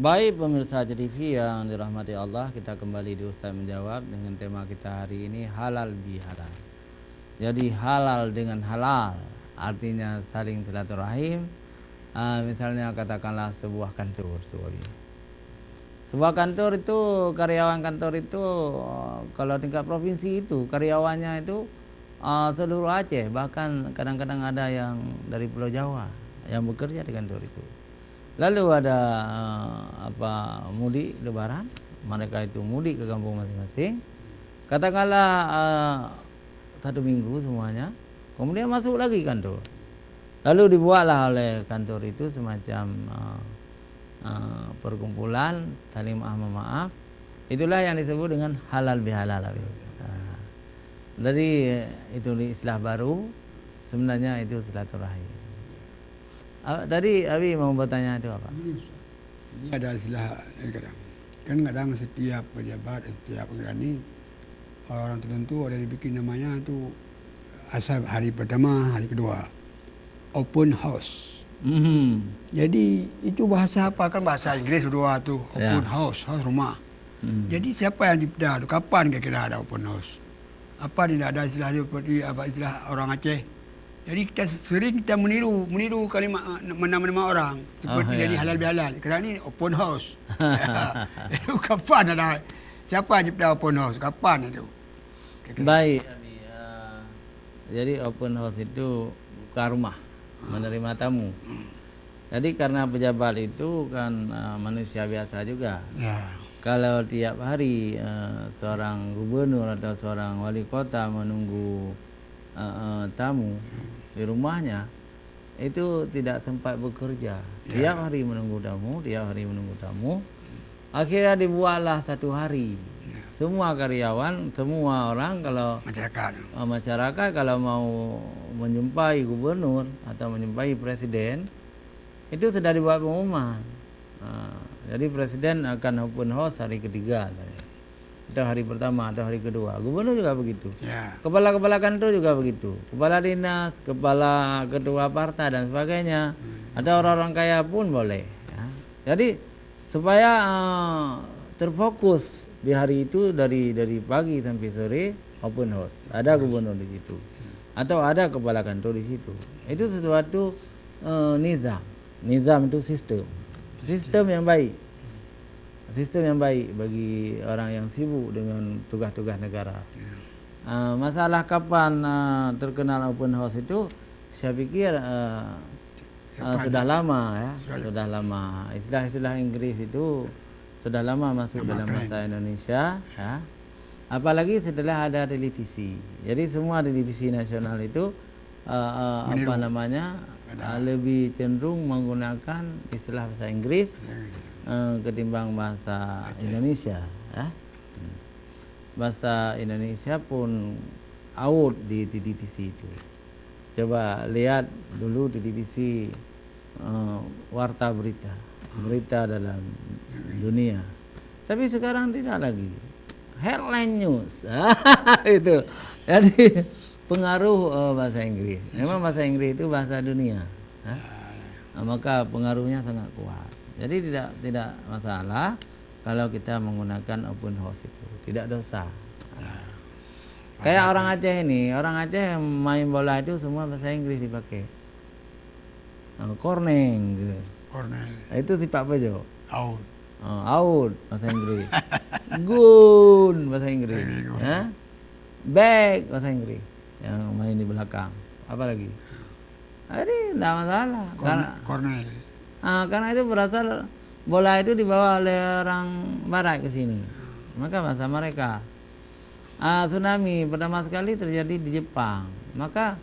Baik pemirsa JTV yang dirahmati Allah, kita kembali di Ustaz Menjawab dengan tema kita hari ini halal bihalal. Jadi halal dengan halal artinya saling silaturahim. Misalnya katakanlah sebuah kantor, sebuah kantor itu karyawan kantor itu kalau tingkat provinsi itu karyawannya itu seluruh Aceh, bahkan kadang-kadang ada yang dari Pulau Jawa yang bekerja di kantor itu. Lalu ada mudik lebaran, mereka itu mudik ke kampung masing-masing. Katakanlah 1 minggu semuanya, kemudian masuk lagi kantor. Lalu dibuatlah oleh kantor itu semacam perkumpulan saling maaf. Itulah yang disebut dengan halal bihalal. Jadi itu istilah baru, sebenarnya itu silaturahim. Tadi Abi mau bertanya itu apa? Ini ada istilah kadang setiap pejabat, setiap ini orang tertentu ada dibikin namanya itu asal hari pertama, hari kedua open house. Jadi itu bahasa apa, kan bahasa Inggris kedua tuh open house rumah. Jadi siapa yang cipta itu, kapan kira-kira ada open house? Apa tidak ada istilah dia seperti apa istilah orang Aceh? Jadi kita meniru kalimat nama-nama orang seperti jadi halal bihalal. Kerana ini open house. Itu kapan ada? Siapa cipta open house? Kapan itu? Baik. Jadi open house itu buka rumah, menerima tamu. Jadi karena pejabat itu kan manusia biasa juga. Kalau tiap hari seorang gubernur atau seorang wali kota menunggu tamu di rumahnya, itu tidak sempat bekerja. Tiap hari menunggu tamu. Akhirnya dibuatlah 1 hari. Semua karyawan, semua orang, kalau masyarakat kalau mau menjumpai gubernur atau menjumpai presiden, itu sudah dibuat pengumuman. Jadi presiden akan open house hari ketiga, atau hari pertama atau hari kedua. Gubernur juga begitu. Kepala-kepala kantor juga begitu. Kepala dinas, kepala ketua partai dan sebagainya. Atau orang-orang kaya pun boleh. Jadi supaya terfokus di hari itu dari pagi sampai sore open house. Ada gubernur di situ. Atau ada kepala kantor di situ. Itu sesuatu nizam. Nizam itu sistem. Sistem yang baik. Sistem yang baik bagi orang yang sibuk dengan tugas-tugas negara. Masalah kapan terkenal open house itu, saya pikir sudah lama ya, sudah lama. Istilah-istilah Inggris itu sudah lama masuk dalam bahasa Indonesia. Ya. Apalagi setelah ada televisi. Jadi semua televisi nasional itu lebih cenderung menggunakan istilah bahasa Inggris ketimbang bahasa Indonesia. Bahasa Indonesia pun out di televisi itu. Coba lihat dulu televisi warta berita dalam dunia. Tapi sekarang tidak lagi. Headline news. Itu. Jadi pengaruh bahasa Inggris. Memang bahasa Inggris itu bahasa dunia. Maka pengaruhnya sangat kuat. Jadi tidak masalah kalau kita menggunakan open house itu, tidak dosa. Kayak orang Aceh ini, orang Aceh main bola itu semua bahasa Inggris dipakai. Korneng gitu. Itu sifat apa jo? Out bahasa Inggris. Gun bahasa Inggris. Back bahasa Inggris. Yang main di belakang. Apa lagi? Jadi tidak masalah. Karena itu berasal bola itu dibawa oleh orang barat ke sini. Maka bahasa mereka. Tsunami pertama sekali terjadi di Jepang. Maka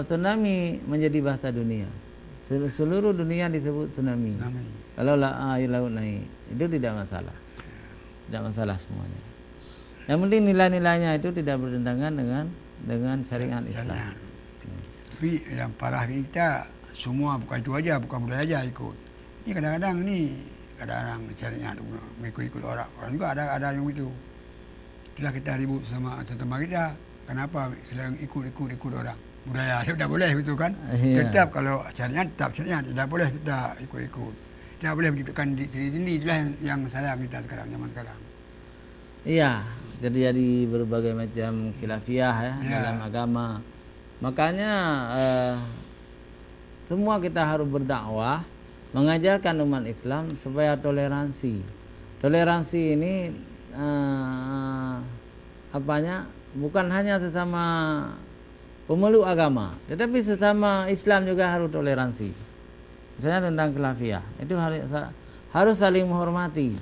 tsunami menjadi bahasa dunia. Seluruh dunia disebut tsunami. Kalau air laut naik, itu tidak masalah. Tidak masalah semuanya. Yang penting nilai-nilainya itu tidak bertentangan dengan syariat Islam. Tapi yang parah kita semua bukan itu aja, bukan budaya aja ikut. Ini kadang-kadang syariat ikut orang juga ada yang itu. Setelah kita ribut sama tetangga kita, kenapa selalu ikut orang? Budaya tidak boleh itu kan. Tetap kalau syariat tetap syariat, tidak boleh kita ikut-ikut. tidak boleh menciptakan diri sendiri. Itulah yang sayang kita sekarang, zaman sekarang. Iya, terjadi berbagai macam khilafiyah ya dalam agama. Makanya semua kita harus berdakwah, mengajarkan umat Islam supaya toleransi. Toleransi ini bukan hanya sesama pemeluk agama, tetapi sesama Islam juga harus toleransi. Misalnya tentang khilafiyah, itu harus saling menghormati.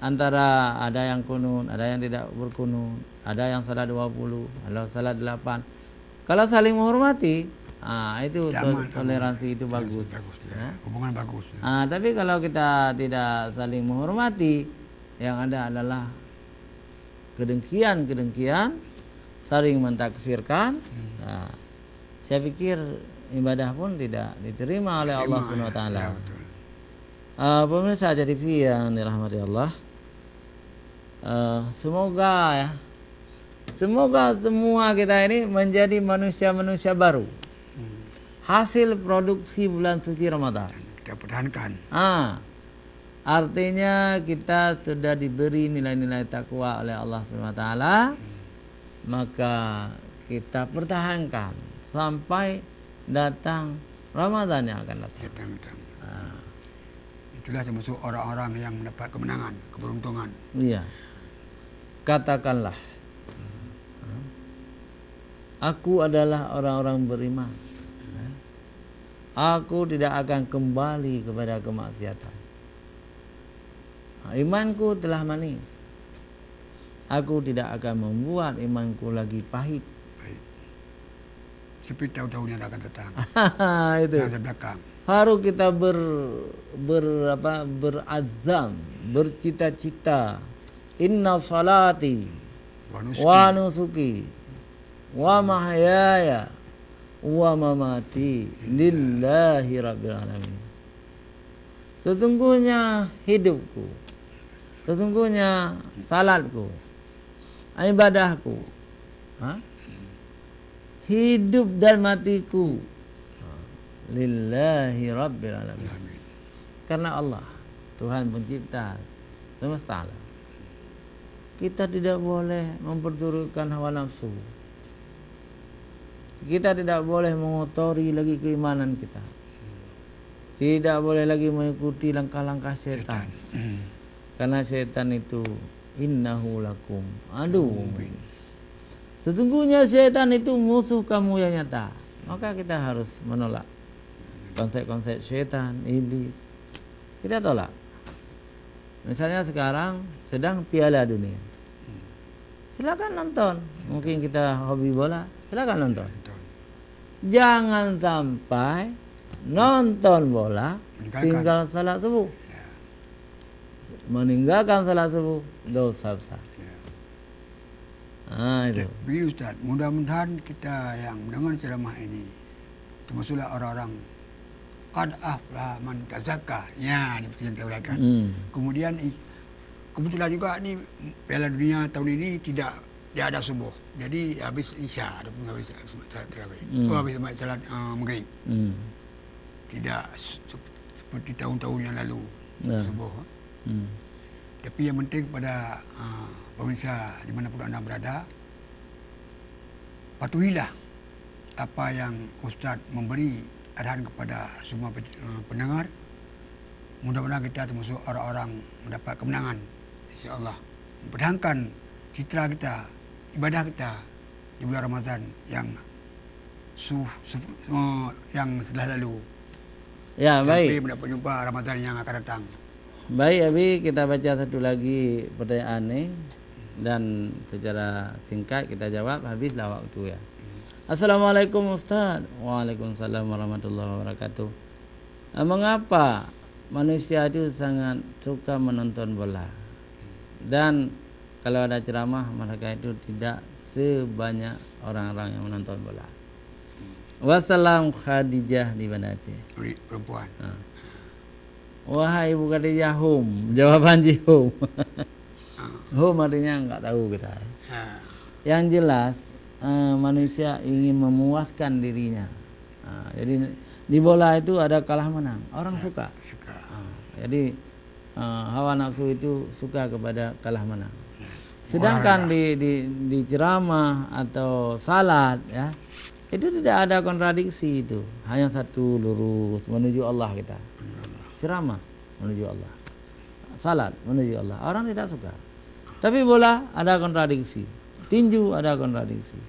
Antara ada yang kunut, ada yang tidak berkunut, ada yang salat 20, ada salat 8. Kalau saling menghormati, itu toleransi itu bagus. Ya. Hubungan bagus. Tapi kalau kita tidak saling menghormati, yang ada adalah kedengkian, saling mentakfirkan. Saya pikir ibadah pun tidak diterima oleh Allah Subhanahu wa taala. Pemirsa TV yang dirahmati Allah, semoga semua kita ini menjadi manusia-manusia baru, hasil produksi bulan suci Ramadan. Kita pertahankan. Artinya kita sudah diberi nilai-nilai takwa oleh Allah Subhanahu wa taala, maka kita pertahankan sampai datang Ramadan yang akan datang. Itulah termasuk orang-orang yang mendapat kemenangan, keberuntungan. Iya. Katakanlah, aku adalah orang-orang beriman. Aku tidak akan kembali kepada kemaksiatan. Imanku telah manis. Aku tidak akan membuat imanku lagi pahit. Seperti tahun-tahun yang akan datang. Itu. Yang belakang. Harus kita berazam, bercita-cita. Inna salati wa nusuki wa mahyaya wa mamati lillahi rabbil alamin. Sesungguhnya hidupku, sesungguhnya salatku, ibadahku, hidup dan matiku lillahi rabbil alamin. Karena Allah, Tuhan pencipta semesta alam. Kita tidak boleh memperturutkan hawa nafsu. Kita tidak boleh mengotori lagi keimanan kita. Tidak boleh lagi mengikuti langkah-langkah setan. Karena setan itu innahu lakum aduwwum mubin. Sesungguhnya setan itu musuh kamu yang nyata. Maka kita harus menolak konsep-konsep setan, iblis. Kita tolak. Misalnya sekarang sedang Piala Dunia. Silakan nonton. Mungkin kita hobi bola, silakan nonton. Jangan sampai nonton bola tinggal salat subuh. Meninggalkan salat subuh dosa besar. Itu. Begini Ustaz, mudah-mudahan kita yang mendengar ceramah ini termasuklah orang-orang qad aflaha man tazakka. Ya, seperti yang kita uraikan. Kemudian kebetulan juga ni Piala Dunia tahun ini tidak ada subuh. Jadi habis Isya, ataupun habis salat tarawih. Habis salat maghrib. Tidak seperti tahun-tahun yang lalu subuh. Tapi yang penting pada pemirsa dimanapun anda berada, patuhilah apa yang Ustaz memberi arahan kepada semua pendengar. Mudah-mudahan kita termasuk orang-orang mendapat kemenangan, insya-Allah. Mempertahankan citra kita, ibadah kita di bulan Ramadan yang sudah lalu. Ya, baik. Sampai mendapat jumpa Ramadan yang akan datang. Baik, Abi, kita baca satu lagi pertanyaan ini dan secara singkat kita jawab, habislah waktu ya. Assalamualaikum Ustaz. Waalaikumsalam warahmatullahi wabarakatuh. Mengapa manusia itu sangat suka menonton bola? Dan kalau ada ceramah mereka itu tidak sebanyak orang-orang yang menonton bola. Wassalam Khadijah di Banda Aceh. Perempuan. Wahai Ibu Khadijah, jawaban home. Home artinya enggak tahu kita. Yang jelas manusia ingin memuaskan dirinya. Jadi di bola itu ada kalah menang. Orang suka. Suka. Jadi hawa nafsu itu suka kepada kalah menang. Sedangkan di ceramah atau salat ya, itu tidak ada kontradiksi itu. Hanya satu lurus menuju Allah kita. Ceramah menuju Allah. Salat menuju Allah. Orang tidak suka. Tapi bola ada kontradiksi. Tinju ada kontradiksi.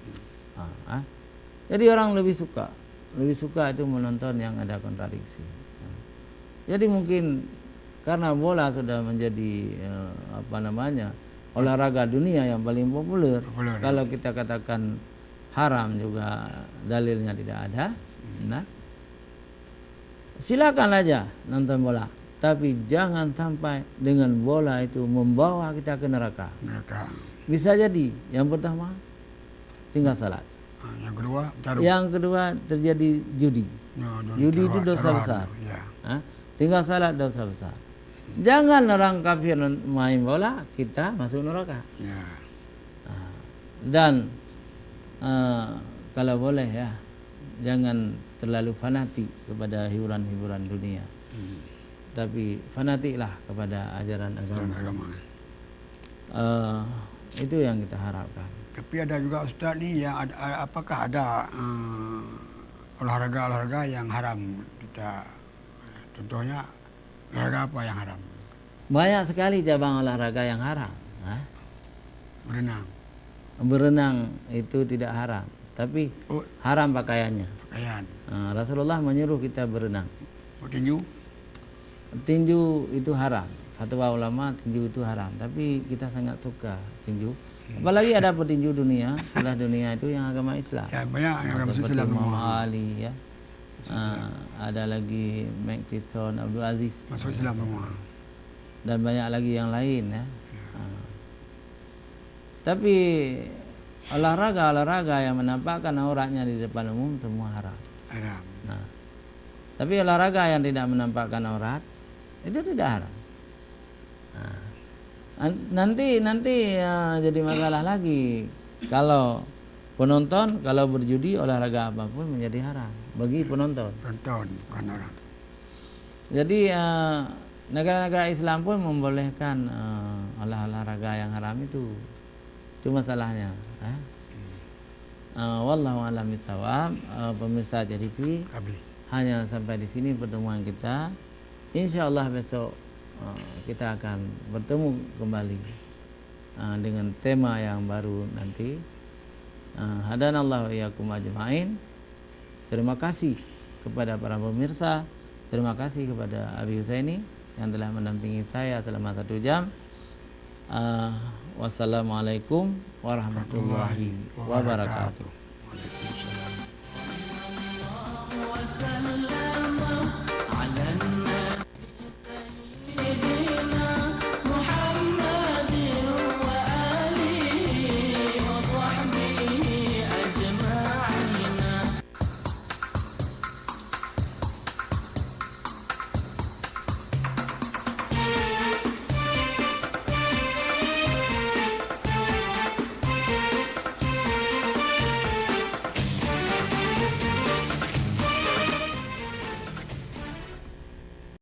Jadi orang lebih suka itu menonton yang ada kontradiksi. Jadi mungkin karena bola sudah menjadi olahraga dunia yang paling populer. Kalau kita katakan haram juga dalilnya tidak ada. Nah, silakan aja nonton bola. Tapi jangan sampai dengan bola itu membawa kita ke neraka. Bisa jadi yang pertama tinggal salat. Yang kedua terjadi judi. Judi itu dosa besar. Tinggal salat dosa besar. Jangan orang kafir main bola, kita masuk neraka. Dan kalau boleh ya, jangan terlalu fanatik kepada hiburan-hiburan dunia. Tapi fanatiklah kepada ajaran agama. Itu yang kita harapkan. Tapi ada juga Ustaz nih yang apakah ada olahraga yang haram kita, contohnya olahraga apa yang haram? Banyak sekali cabang olahraga yang haram. Berenang itu tidak haram, tapi haram pakaiannya. Rasulullah menyuruh kita berenang. Tinju itu haram. Fatwa ulama tinju itu haram, tapi kita sangat suka tinju. Apalagi ada petinju dunia, kelas dunia itu yang agama Islam. Ya, banyak yang agama Islam. Muhammad Ali ya. Ada lagi Mike Tyson, Abdul Aziz. Masuk Islam semua. Dan banyak lagi yang lain ya. Tapi olahraga yang menampakkan auratnya di depan umum semua haram. Nah, tapi olahraga yang tidak menampakkan aurat itu tidak haram. Nanti jadi masalah lagi kalau penonton kalau berjudi olahraga apapun menjadi haram bagi penonton. Bukan orang. Jadi negara-negara Islam pun membolehkan olahraga yang haram itu masalahnya. Wallahu a'lam bishawab. Pemirsa JTV, hanya sampai di sini pertemuan kita. Insyaallah besok kita akan bertemu kembali dengan tema yang baru nanti. Hadanallahu iyyakum ajmain. Terima kasih kepada para pemirsa. Terima kasih kepada Abi Husaini yang telah mendampingi saya selama 1 jam. Wassalamualaikum warahmatullahi wabarakatuh. Waalaikumsalam.